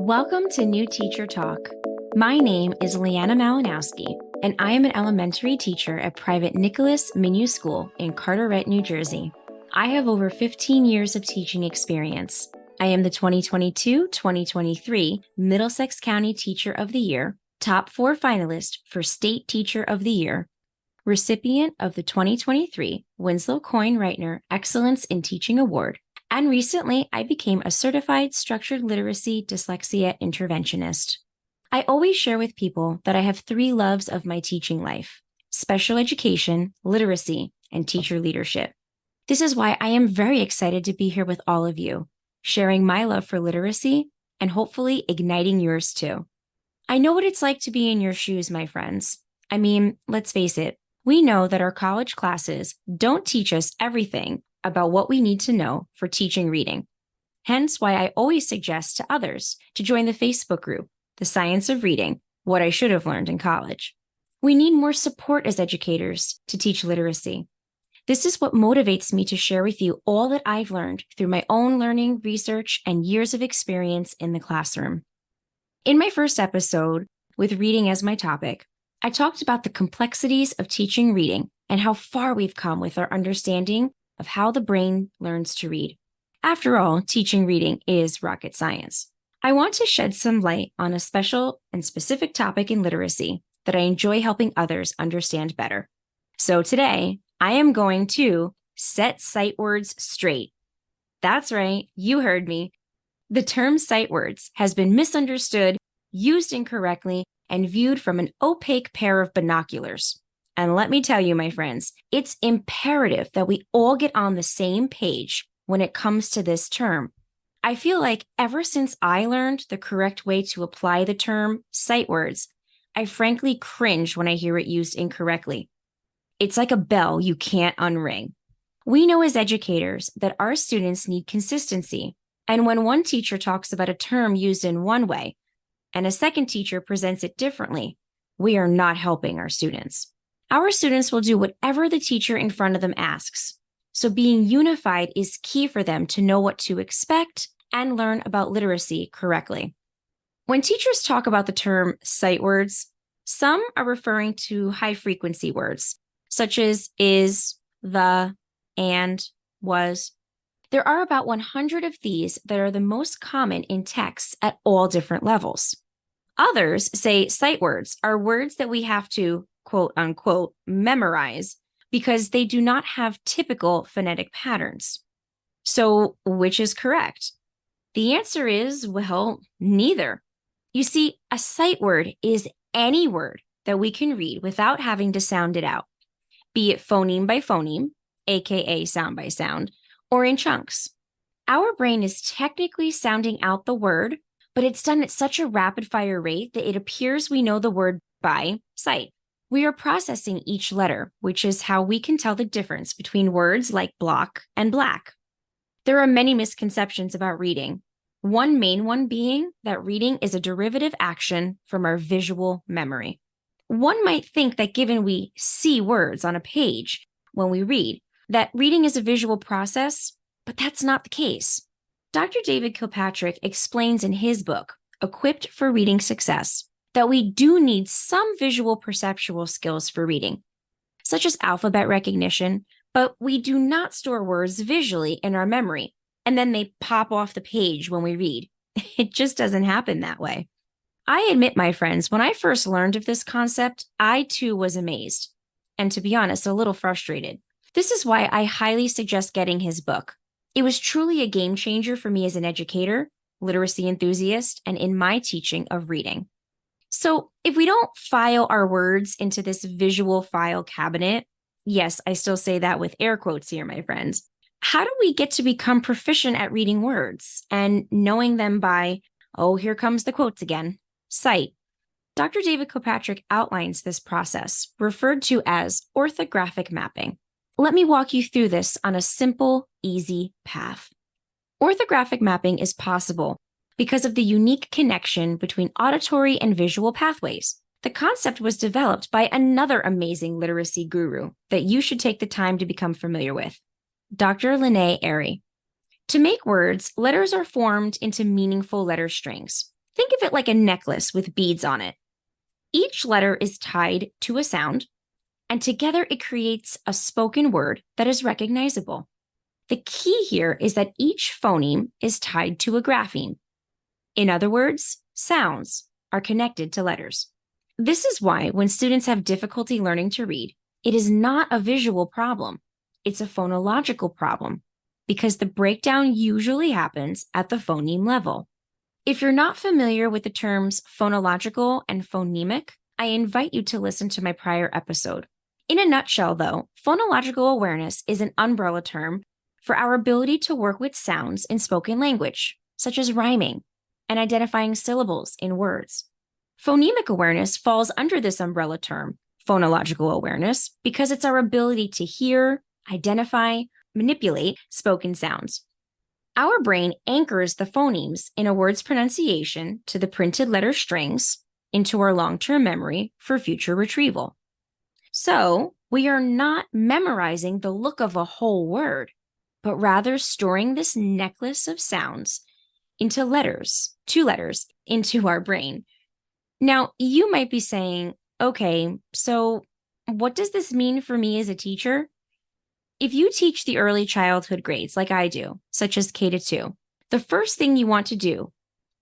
Welcome to New Teacher Talk. My name is Leana Malinowsky, and I am an elementary teacher at private Nicholas Minu School in Carteret, New Jersey. I have over 15 years of teaching experience. I am the 2022-2023 Middlesex County Teacher of the Year, top 4 finalist for State Teacher of the Year, recipient of the 2023 Winslow Coyne-Reitner Excellence in Teaching Award, and recently I became a certified structured literacy dyslexia interventionist. I always share with people that I have 3 loves of my teaching life: special education, literacy, and teacher leadership. This is why I am very excited to be here with all of you, sharing my love for literacy and hopefully igniting yours too. I know what it's like to be in your shoes, my friends. I mean, let's face it, we know that our college classes don't teach us everything about what we need to know for teaching reading. Hence why I always suggest to others to join the Facebook group, The Science of Reading, What I Should Have Learned in College. We need more support as educators to teach literacy. This is what motivates me to share with you all that I've learned through my own learning, research, and years of experience in the classroom. In my first episode, with reading as my topic, I talked about the complexities of teaching reading and how far we've come with our understanding of how the brain learns to read. After all, teaching reading is rocket science. I want to shed some light on a special and specific topic in literacy that I enjoy helping others understand better. So today, I am going to set sight words straight. That's right, you heard me. The term sight words has been misunderstood, used incorrectly, and viewed from an opaque pair of binoculars. And let me tell you, my friends, it's imperative that we all get on the same page when it comes to this term. I feel like ever since I learned the correct way to apply the term sight words, I frankly cringe when I hear it used incorrectly. It's like a bell you can't unring. We know as educators that our students need consistency. And when one teacher talks about a term used in one way and a second teacher presents it differently, we are not helping our students. Our students will do whatever the teacher in front of them asks. So being unified is key for them to know what to expect and learn about literacy correctly. When teachers talk about the term sight words, some are referring to high-frequency words, such as is, the, and, was. There are about 100 of these that are the most common in texts at all different levels. Others say sight words are words that we have to, quote unquote, memorize because they do not have typical phonetic patterns. So which is correct? The answer is, well, neither. You see, a sight word is any word that we can read without having to sound it out, be it phoneme by phoneme, aka sound by sound, or in chunks. Our brain is technically sounding out the word, but it's done at such a rapid-fire rate that it appears we know the word by sight. We are processing each letter, which is how we can tell the difference between words like block and black. There are many misconceptions about reading. One main one being that reading is a derivative action from our visual memory. One might think that given we see words on a page when we read, that reading is a visual process, but that's not the case. Dr. David Kilpatrick explains in his book, Equipped for Reading Success, that we do need some visual perceptual skills for reading, such as alphabet recognition, but we do not store words visually in our memory, and then they pop off the page when we read. It just doesn't happen that way. I admit, my friends, when I first learned of this concept, I too was amazed, and to be honest, a little frustrated. This is why I highly suggest getting his book. It was truly a game changer for me as an educator, literacy enthusiast, and in my teaching of reading. So if we don't file our words into this visual file cabinet, yes, I still say that with air quotes here, my friends, how do we get to become proficient at reading words and knowing them by, oh, here comes the quotes again, sight? Dr. David Kilpatrick outlines this process, referred to as orthographic mapping. Let me walk you through this on a simple, easy path. Orthographic mapping is possible because of the unique connection between auditory and visual pathways. The concept was developed by another amazing literacy guru that you should take the time to become familiar with, Dr. Leana Malinowsky. To make words, letters are formed into meaningful letter strings. Think of it like a necklace with beads on it. Each letter is tied to a sound, and together it creates a spoken word that is recognizable. The key here is that each phoneme is tied to a grapheme. In other words, sounds are connected to letters. This is why when students have difficulty learning to read, it is not a visual problem. It's a phonological problem because the breakdown usually happens at the phoneme level. If you're not familiar with the terms phonological and phonemic, I invite you to listen to my prior episode. In a nutshell, though, phonological awareness is an umbrella term for our ability to work with sounds in spoken language, such as rhyming and identifying syllables in words. Phonemic awareness falls under this umbrella term, phonological awareness, because it's our ability to hear, identify, manipulate spoken sounds. Our brain anchors the phonemes in a word's pronunciation to the printed letter strings into our long-term memory for future retrieval. So, we are not memorizing the look of a whole word, but rather storing this necklace of sounds into letters, 2 letters, into our brain. Now, you might be saying, okay, so what does this mean for me as a teacher? If you teach the early childhood grades like I do, such as K-2, the first thing you want to do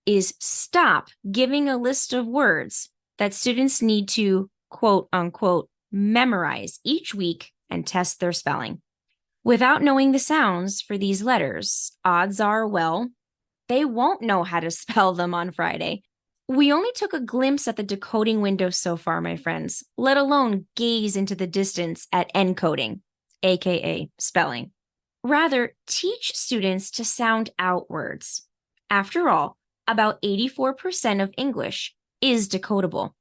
is stop giving a list of words that students need to, quote unquote, memorize each week and test their spelling. Without knowing the sounds for these letters, odds are, well, they won't know how to spell them on Friday. We only took a glimpse at the decoding window so far, my friends, let alone gaze into the distance at encoding, aka spelling. Rather, teach students to sound out words. After all, about 84% of English is decodable.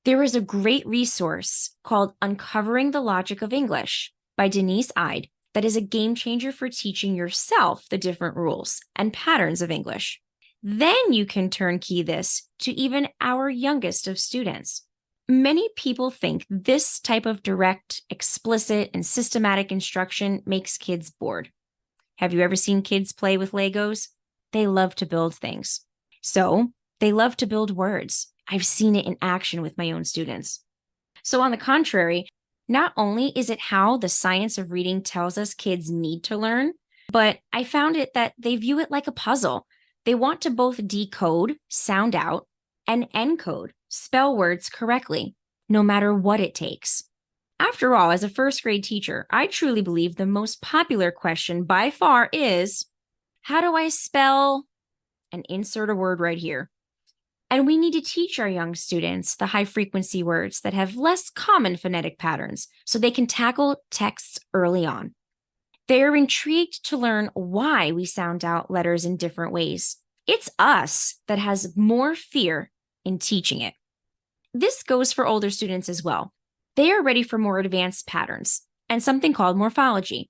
There is a great resource called Uncovering the Logic of English by Denise Ide that is a game changer for teaching yourself the different rules and patterns of English. Then you can turnkey this to even our youngest of students. Many people think this type of direct, explicit, and systematic instruction makes kids bored. Have you ever seen kids play with Legos? They love to build things. So they love to build words. I've seen it in action with my own students. So on the contrary, not only is it how the science of reading tells us kids need to learn, but I found it that they view it like a puzzle. They want to both decode, sound out, and encode, spell words correctly, no matter what it takes. After all, as a first grade teacher, I truly believe the most popular question by far is, how do I spell, and insert a word right here. And we need to teach our young students the high frequency words that have less common phonetic patterns so they can tackle texts early on. They are intrigued to learn why we sound out letters in different ways. It's us that has more fear in teaching it. This goes for older students as well. They are ready for more advanced patterns and something called morphology.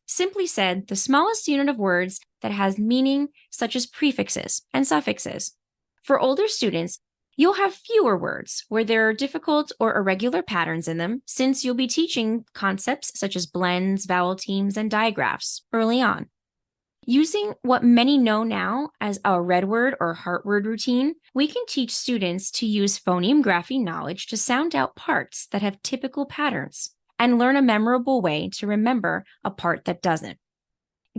Simply said, the smallest unit of words that has meaning, such as prefixes and suffixes. For older students, you'll have fewer words where there are difficult or irregular patterns in them, since you'll be teaching concepts such as blends, vowel teams, and digraphs early on. Using what many know now as a red word or heart word routine, we can teach students to use phoneme grapheme knowledge to sound out parts that have typical patterns and learn a memorable way to remember a part that doesn't.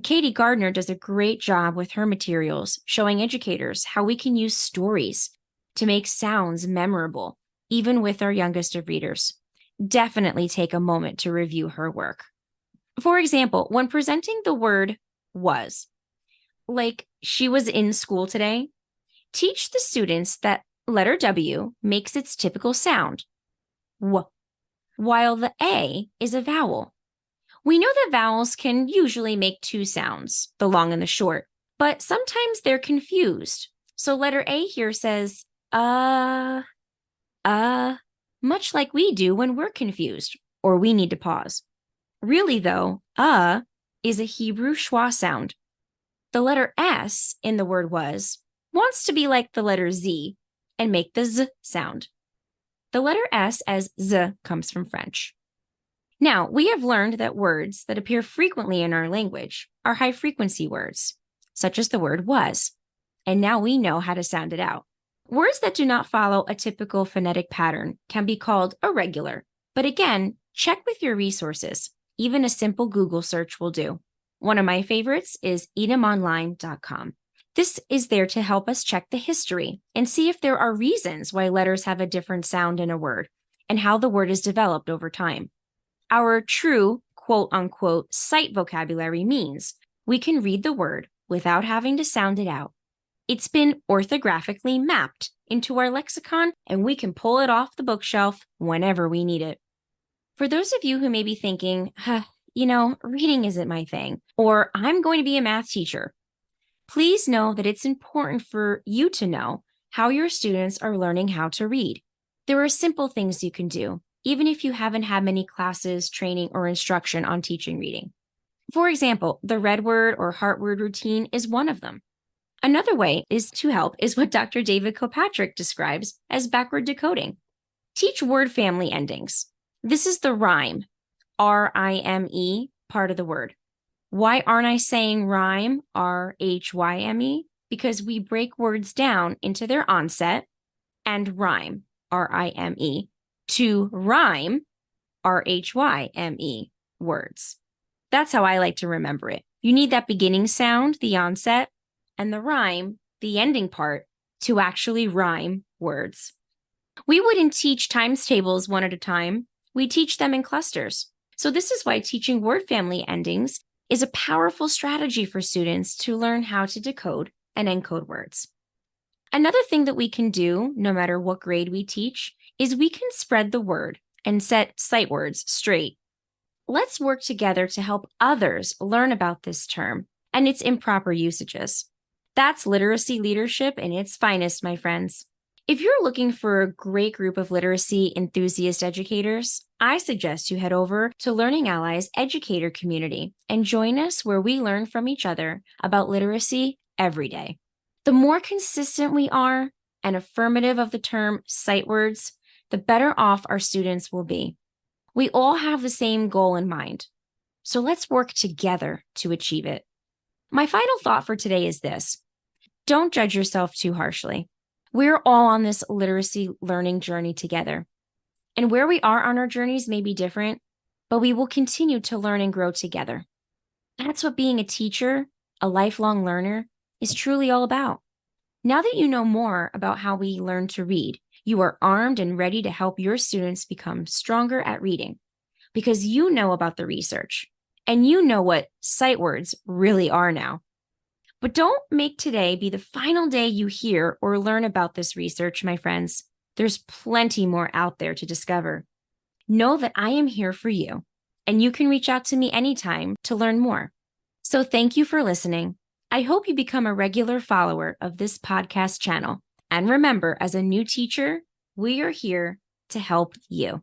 Katie Gardner does a great job with her materials, showing educators how we can use stories to make sounds memorable, even with our youngest of readers. Definitely take a moment to review her work. For example, when presenting the word was, like she was in school today, teach the students that letter W makes its typical sound, w, while the A is a vowel. We know that vowels can usually make 2 sounds, the long and the short, but sometimes they're confused. So letter A here says, much like we do when we're confused or we need to pause. Really though, is a Hebrew schwa sound. The letter S in the word was wants to be like the letter Z and make the Z sound. The letter S as Z comes from French. Now, we have learned that words that appear frequently in our language are high frequency words, such as the word was, and now we know how to sound it out. Words that do not follow a typical phonetic pattern can be called irregular. But again, check with your resources. Even a simple Google search will do. One of my favorites is edamonline.com. This is there to help us check the history and see if there are reasons why letters have a different sound in a word and how the word is developed over time. Our true, quote unquote, sight vocabulary means we can read the word without having to sound it out. It's been orthographically mapped into our lexicon, and we can pull it off the bookshelf whenever we need it. For those of you who may be thinking, reading isn't my thing, or I'm going to be a math teacher, please know that it's important for you to know how your students are learning how to read. There are simple things you can do, even if you haven't had many classes, training, or instruction on teaching reading. For example, the red word or heart word routine is one of them. Another way is what Dr. David Kilpatrick describes as backward decoding. Teach word family endings. This is the rhyme, R-I-M-E, part of the word. Why aren't I saying rhyme, R-H-Y-M-E? Because we break words down into their onset and rhyme, R-I-M-E, to rhyme, R-H-Y-M-E, words. That's how I like to remember it. You need that beginning sound, the onset, and the rhyme, the ending part, to actually rhyme words. We wouldn't teach times tables one at a time. We teach them in clusters. So this is why teaching word family endings is a powerful strategy for students to learn how to decode and encode words. Another thing that we can do, no matter what grade we teach, is we can spread the word and set sight words straight. Let's work together to help others learn about this term and its improper usages. That's literacy leadership in its finest, my friends. If you're looking for a great group of literacy enthusiast educators, I suggest you head over to Learning Ally's educator community and join us where we learn from each other about literacy every day. The more consistent we are and affirmative of the term sight words, the better off our students will be. We all have the same goal in mind, so let's work together to achieve it. My final thought for today is this. Don't judge yourself too harshly. We're all on this literacy learning journey together. And where we are on our journeys may be different, but we will continue to learn and grow together. That's what being a teacher, a lifelong learner, is truly all about. Now that you know more about how we learn to read, you are armed and ready to help your students become stronger at reading because you know about the research and you know what sight words really are now. But don't make today be the final day you hear or learn about this research, my friends. There's plenty more out there to discover. Know that I am here for you, and you can reach out to me anytime to learn more. So thank you for listening. I hope you become a regular follower of this podcast channel. And remember, as a new teacher, we are here to help you.